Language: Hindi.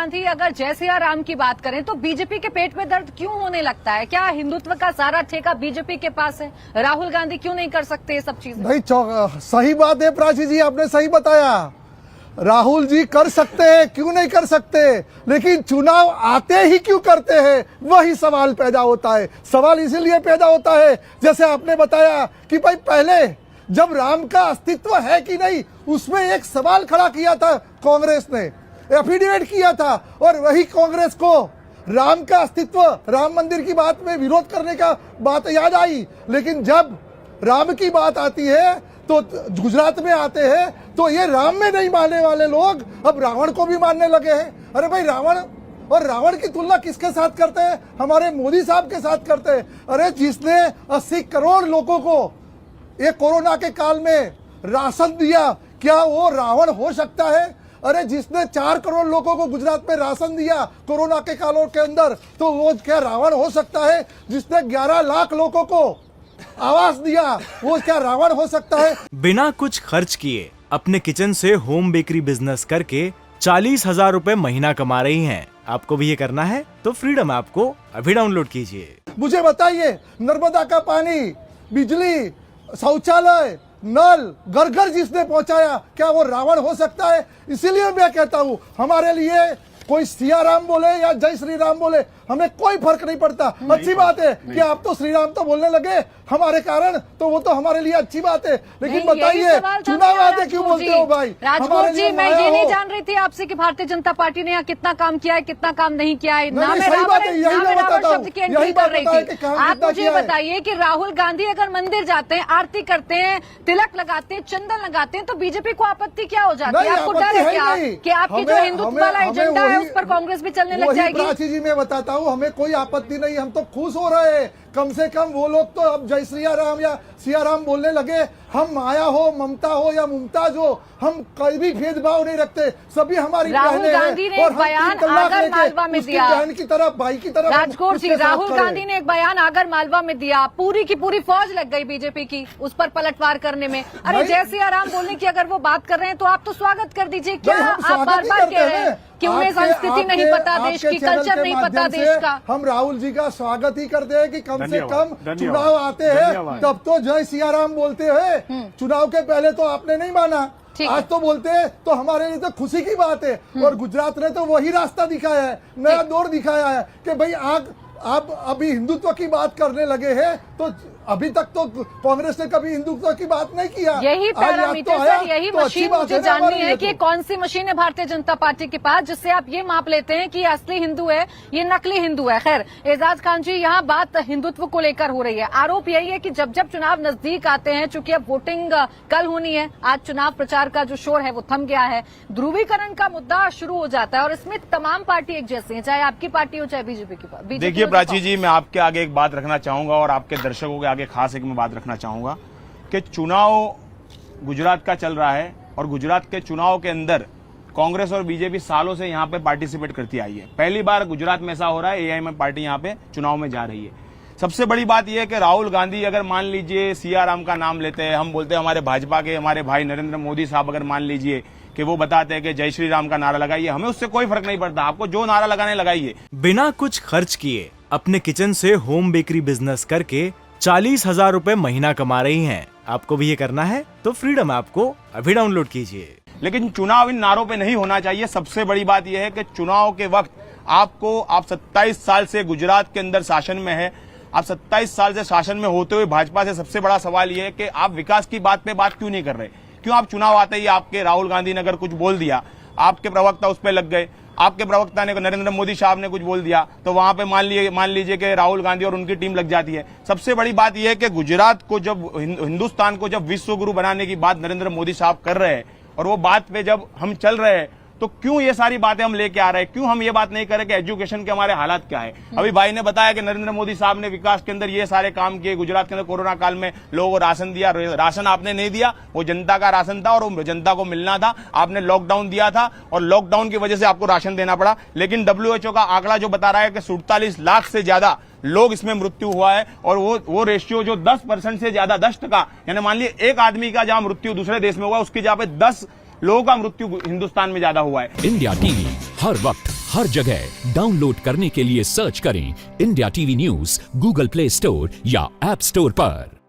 गांधी अगर जय सिया राम की बात करें तो बीजेपी के पेट में दर्द क्यों होने लगता है? क्या हिंदुत्व का सारा ठेका बीजेपी के पास है? राहुल गांधी क्यों नहीं कर सकते ये सब चीजें? नहीं, सही बात है प्राची जी, आपने सही बताया। राहुल जी कर सकते हैं, क्यों नहीं कर सकते, लेकिन चुनाव आते ही क्यों करते हैं, वही सवाल पैदा होता है। सवाल इसीलिए पैदा होता है, जैसे आपने बताया कि भाई पहले जब राम का अस्तित्व है कि नहीं, उसमें एक सवाल खड़ा किया था कांग्रेस ने, एफिडेविट किया था, और वही कांग्रेस को राम का अस्तित्व, राम मंदिर की बात में विरोध करने का बात याद आई। लेकिन जब राम की बात आती है तो गुजरात में आते हैं तो ये राम में नहीं मानने वाले लोग अब रावण को भी मानने लगे हैं। अरे भाई, रावण की तुलना किसके साथ करते हैं? हमारे मोदी साहब के साथ करते हैं। अरे जिसने 80 करोड़ लोगों को ये कोरोना के काल में राशन दिया, क्या वो रावण हो सकता है? अरे जिसने 4 करोड़ लोगों को गुजरात में राशन दिया कोरोना के कालों के अंदर, तो वो क्या रावण हो सकता है? जिसने 11 लाख लोगों को आवास दिया, वो क्या रावण हो सकता है? बिना कुछ खर्च किए अपने किचन से होम बेकरी बिजनेस करके 40,000 रुपए महीना कमा रही हैं। आपको भी ये करना है तो फ्रीडम ऐप को अभी डाउनलोड कीजिए। मुझे बताइए, नर्मदा का पानी, बिजली, शौचालय, नल घर घर जिसने पहुंचाया, क्या वो रावण हो सकता है? इसीलिए मैं कहता हूं, हमारे लिए कोई सिया राम बोले या जय श्री राम बोले, हमें कोई फर्क नहीं पड़ता। अच्छी बात है कि आप तो श्री राम तो बोलने लगे हमारे कारण, तो वो तो हमारे लिए अच्छी बात है। लेकिन बताइए, चुनाव आते क्यों बोलते हो भाई? राजकोट जी, मैं ये नहीं जान रही थी आपसे कि भारतीय जनता पार्टी ने यहाँ कितना काम किया है, कितना काम नहीं किया है। ना मैं रावण शब्द की एंट्री कर रही थी। आप मुझे बताइए कि राहुल गांधी अगर मंदिर जाते हैं, आरती करते हैं, तिलक लगाते हैं, चंदन लगाते हैं, तो बीजेपी को आपत्ति क्या हो जाती है? आपको डर है क्या कि आपकी जो हिंदुत्व वाला एजेंडा है उस पर कांग्रेस भी चलने लग जाएगी? प्राची जी, मैं बताता हूँ, हमें कोई आपत्ति नहीं, हम तो खुश हो रहे हैं। कम से कम वो लोग तो अब जय श्री राम या सिया राम बोलने लगे। हम माया हो, ममता हो या मुमताज हो, हम कोई भी भेदभाव नहीं रखते, सभी हमारी राहुल गांधी ने एक बयान आगर मालवा में दिया, बहन की तरफ, भाई की तरफ। राजकोट जी, राहुल गांधी ने एक बयान आगर मालवा में दिया, पूरी की पूरी फौज लग गई बीजेपी की उस पर पलटवार करने में। अरे जय सिया राम बोलने की अगर वो बात कर रहे हैं तो आप तो स्वागत कर दीजिए। क्या आप बार बार कह रहे हैं कि उन्हें संस्कृति नहीं पता देश की, कल्चर नहीं पता देश का? हम राहुल जी का स्वागत ही करते हैं कि कम से कम चुनाव आते हैं तब तो जय सिया राम बोलते हैं। चुनाव के पहले तो आपने नहीं माना, आज तो बोलते हैं, तो हमारे लिए तो खुशी की बात है। और गुजरात ने तो वही रास्ता दिखाया है, नया दौर दिखाया है कि भाई आप अभी हिंदुत्व की बात करने लगे हैं, तो अभी तक तो कांग्रेस ने कभी हिंदुत्व की बात नहीं किया। यही पैरामीटर सर, यही मशीन मुझे जाननी है कि कौन सी मशीन है भारतीय जनता पार्टी के पास जिससे आप ये माप लेते हैं कि असली हिंदू है, ये नकली हिंदू है। खैर एजाज खान जी, यहाँ बात हिंदुत्व को लेकर हो रही है। आरोप यही है कि जब जब चुनाव नजदीक आते हैं, चूंकि अब वोटिंग कल होनी है, आज चुनाव प्रचार का जो शोर है वो थम गया है, ध्रुवीकरण का मुद्दा शुरू हो जाता है और इसमें तमाम पार्टी एक जैसी है, चाहे आपकी पार्टी हो चाहे बीजेपी की पार्टी। देखिए प्राची जी, मैं आपके आगे एक बात रखना चाहूंगा और आपके दर्शकों के आगे खास एक मैं बात रखना चाहूंगा कि चुनाव गुजरात का चल रहा है और गुजरात के चुनाव के अंदर कांग्रेस और बीजेपी सालों से यहां पे पार्टिसिपेट करती आई है। पहली बार गुजरात में ऐसा हो रहा है, एआईएमआईएम पार्टी यहां पे चुनाव में जा रही है। सबसे बड़ी बात यह है कि राहुल गांधी अगर मान लीजिए सिया राम का नाम लेते हैं, हम बोलते हैं हमारे भाजपा के हमारे भाई नरेंद्र मोदी साहब अगर मान लीजिए कि वो बताते हैं कि जय श्री राम का नारा लगाइए, हमें उससे कोई फर्क नहीं पड़ता, आपको जो नारा लगाने लगाइए। बिना कुछ खर्च किए अपने किचन से होम बेकरी बिजनेस करके 40,000 रुपए महीना कमा रही हैं। आपको भी ये करना है तो फ्रीडम ऐप को अभी डाउनलोड कीजिए। लेकिन चुनाव इन नारों पे नहीं होना चाहिए। सबसे बड़ी बात यह है कि चुनाव के वक्त आप 27 साल से गुजरात के अंदर शासन में है, आप 27 साल से शासन में होते हुए भाजपा से सबसे बड़ा सवाल यह है कि आप विकास की बात पे बात क्यों नहीं कर रहे? क्यों आप चुनाव आते ही आपके राहुल गांधी ने अगर कुछ बोल दिया, आपके प्रवक्ता उस पर लग गए, आपके प्रवक्ता ने नरेंद्र मोदी साहब ने कुछ बोल दिया तो वहां पे मान लीजिए कि राहुल गांधी और उनकी टीम लग जाती है। सबसे बड़ी बात यह है कि गुजरात को जब हिंदुस्तान को जब विश्व गुरु बनाने की बात नरेंद्र मोदी साहब कर रहे हैं और वो बात पे जब हम चल रहे हैं, तो क्यों ये सारी बातें हम लेके आ रहे हैं? क्यों हम ये बात नहीं करें कि एजुकेशन के हमारे हालात क्या है? अभी भाई ने बताया कि नरेंद्र मोदी साहब ने विकास के अंदर ये सारे काम किए, गुजरात के अंदर कोरोना काल में लोगों को राशन दिया। राशन आपने नहीं दिया, वो जनता का राशन था और वो जनता को मिलना था। आपने लॉकडाउन दिया था और लॉकडाउन की वजह से आपको राशन देना पड़ा। लेकिन WHO का आंकड़ा जो बता रहा है कि 47 लाख से ज्यादा लोग इसमें मृत्यु हुआ है और वो रेशियो जो 10% से ज्यादा, 10%, यानी मान लीजिए एक आदमी का जहां मृत्यु दूसरे देश में हुआ उसकी जगह पे 10 लोगों का मृत्यु हिंदुस्तान में ज्यादा हुआ है। इंडिया टीवी हर वक्त हर जगह डाउनलोड करने के लिए सर्च करें India TV news Google play store या ऐप स्टोर पर।